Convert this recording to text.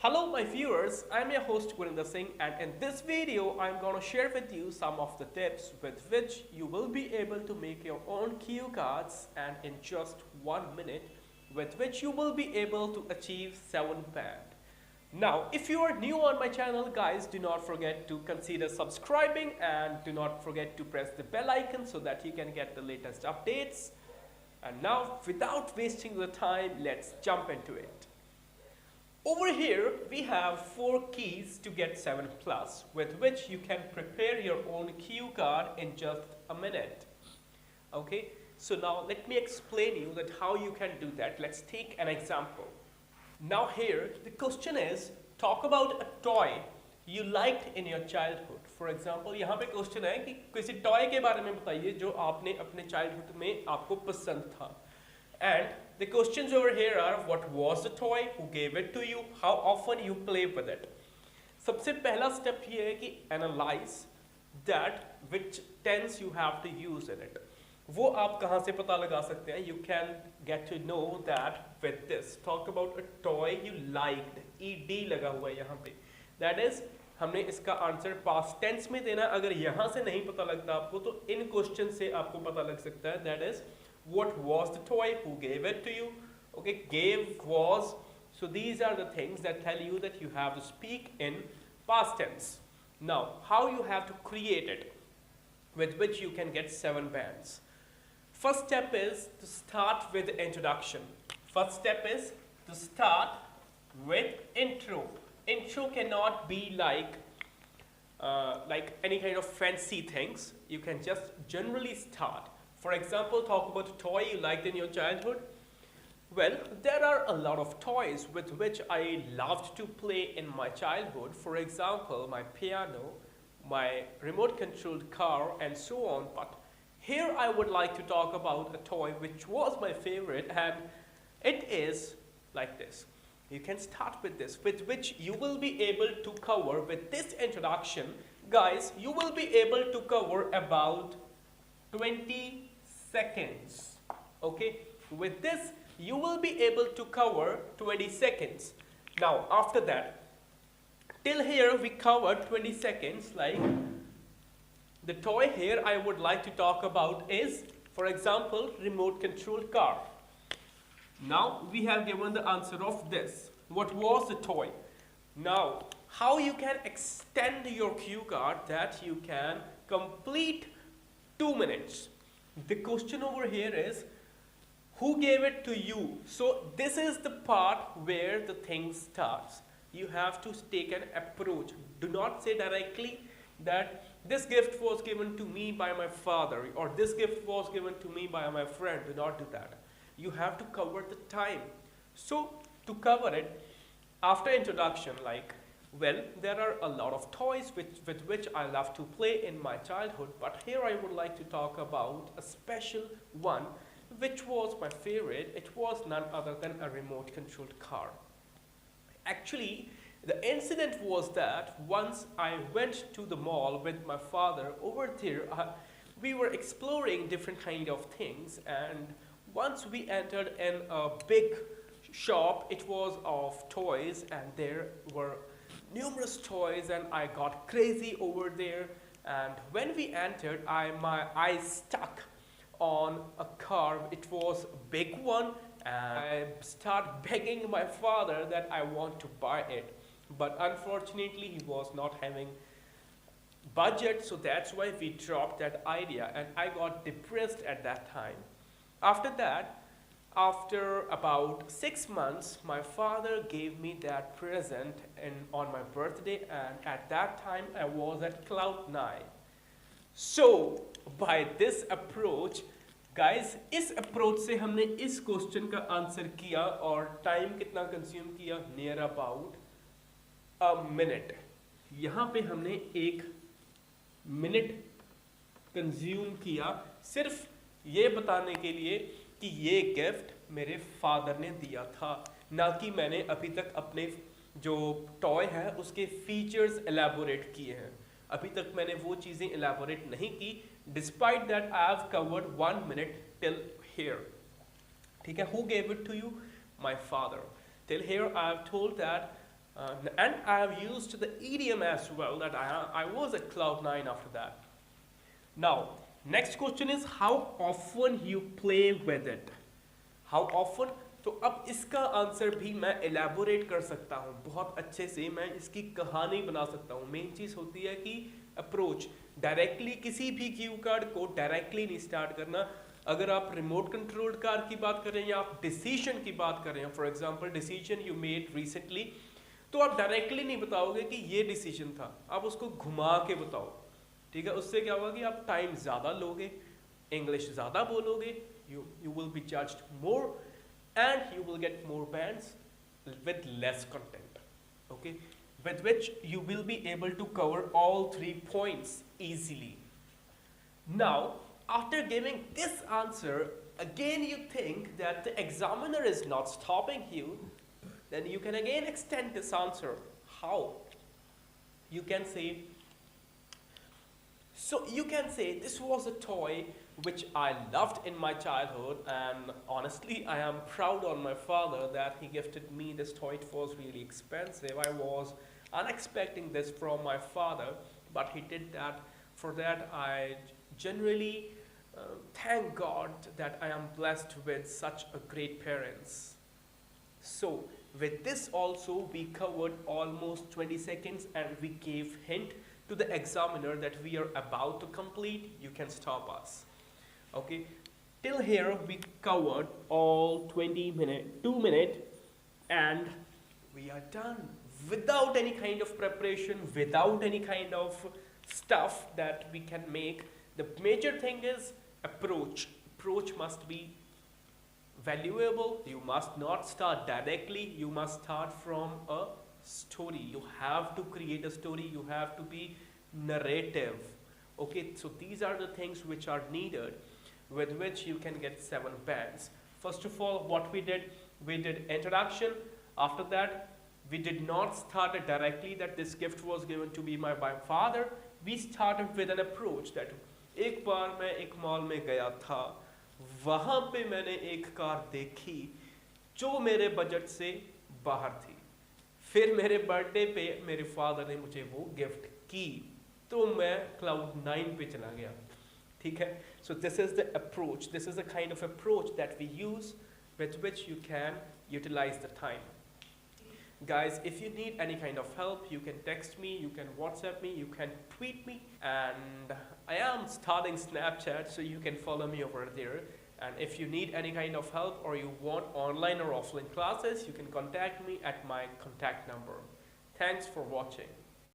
Hello my viewers, I'm your host Gurinder Singh, and in this video I'm going to share with you some of the tips with which you will be able to make your own cue cards and in just 1 minute with which you will be able to achieve 7 band. Now if you are new on my channel guys, do not forget to consider subscribing and do not forget to press the bell icon so that you can get the latest updates. And now without wasting the time, let's jump into it. Over here we have 4 keys to get 7 plus with which you can prepare your own cue card in just a minute. Okay, so now let me explain you that how you can do that. Let's take an example. Now here the question is, talk about a toy you liked in your childhood. For example, यहाँ पे question है कि किसी toy के बारे में बताइए जो आपने अपने childhood में आपको पसंद था. And the questions over here are, what was the toy, who gave it to you, how often you play with it. सबसे पहला step ये है कि analyze that which tense you have to use in it. वो आप कहाँ से पता लगा सकते हैं? You can get to know that with this. Talk about a toy you liked. ED लगा हुआ है यहाँ पे. That is, हमने इसका आंसर past tense में देना. अगर यहाँ से नहीं पता लगता आपको तो इन क्वेश्चन से आपको पता लग सकता है. That is, what was the toy, who gave it to you. Okay, gave, was. So these are the things that tell you that you have to speak in past tense. Now, how you have to create it with which you can get 7 bands. First step is to start with introduction. First step is to start with intro. Intro cannot be like any kind of fancy things. You can just generally start. For example, talk about a toy you liked in your childhood. Well, there are a lot of toys with which I loved to play in my childhood. For example, my piano, my remote controlled car, and so on. But here I would like to talk about a toy which was my favorite, and it is like this. You can start with this, with which you will be able to cover with this introduction. Guys, you will be able to cover about 20 seconds. Okay, with this you will be able to cover 20 seconds. Now after that, till here we covered 20 seconds. Like the toy here I would like to talk about is, for example, remote controlled car. Now we have given the answer of this. What was the toy? Now how you can extend your cue card that you can complete 2 minutes. The question over here is, who gave it to you? So this is the part where the thing starts. You have to take an approach. Do not say directly that this gift was given to me by my father or this gift was given to me by my friend. Do not do that. You have to cover the time. So to cover it, after introduction, like, well, there are a lot of toys with which I love to play in my childhood, but here I would like to talk about a special one which was my favorite. It was none other than a remote controlled car. Actually, the incident was that once I went to the mall with my father. Over there we were exploring different kind of things, and once we entered in a big shop, it was of toys, and there were numerous toys, and I got crazy over there. And when we entered, my eyes stuck on a car. It was a big one, and I started begging my father that I want to buy it, but unfortunately he was not having budget, so that's why we dropped that idea, and I got depressed at that time. After that, after about 6 months, my father gave me that present on my birthday, and at that time I was at cloud 9. So by this approach, guys, इस approach से हमने इस question का answer किया, और time कितना consume किया? Near about a minute. यहाँ पे हमने 1 minute consume किया सिर्फ ये बताने के लिए कि ये गिफ्ट मेरे फादर ने दिया था, ना कि मैंने अभी तक अपने जो टॉय है उसके फीचर्स एलैबोरेट किए हैं. अभी तक मैंने वो चीज़ें एलैबोरेट नहीं की. Despite that I have covered 1 minute till here. ठीक है, who gave it to you? My father. Till here I have told that And I have used the idiom as well, that I was at cloud 9 after that. Now, next question is how often you play with it. How often? तो अब इसका answer भी मैं elaborate कर सकता हूँ बहुत अच्छे से, मैं इसकी कहानी बना सकता हूँ. मेन चीज़ होती है कि अप्रोच. डायरेक्टली किसी भी क्यू कार्ड को डायरेक्टली नहीं स्टार्ट करना. अगर आप रिमोट कंट्रोल्ड कार की बात करें या आप डिसीजन की बात करें, for example decision you made recently, तो आप डायरेक्टली नहीं बताओगे कि ये डिसीजन था, आप उसको घुमा के बताओ. ठीक है, उससे क्या होगा कि आप टाइम ज़्यादा लोगे, इंग्लिश ज़्यादा बोलोगे, you will be judged more and you will get more bands with less content, okay, with which you will be able to cover all 3 points easily. Now, after giving this answer, again you think that the examiner is not stopping you, then you can again extend this answer. How? You can say, this was a toy which I loved in my childhood, and honestly I am proud on my father that he gifted me this toy. It was really expensive. I was unexpecting this from my father, but he did that. For that I generally thank God that I am blessed with such a great parents. So with this also we covered almost 20 seconds and we gave hint to the examiner that we are about to complete. You can stop us. Okay, till here we covered all 2 minutes and we are done without any kind of preparation, without any kind of stuff that we can make. The major thing is approach. Approach must be valuable. You must not start directly. You must start from a story. You have to create a story. You have to be narrative. Okay, so these are the things which are needed, with which you can get 7 bands. First of all, what we did introduction. After that, we did not start it directly that this gift was given to me by my father. We started with an approach that एक बार मैं एक mall में गया था, वहाँ पे मैंने एक कार देखी जो मेरे बजट से बाहर थी. फिर मेरे बर्थडे पे मेरे फादर ने मुझे वो गिफ्ट की, तो मैं क्लाउड 9 पे चला गया. ठीक है, so this is the approach. This is the kind of approach that we use with which you can utilize the time. Guys, if you need any kind of help, you can text me, you can WhatsApp me, you can tweet me, and I am starting Snapchat, so you can follow me over there. And if you need any kind of help or you want online or offline classes, you can contact me at my contact number. Thanks for watching.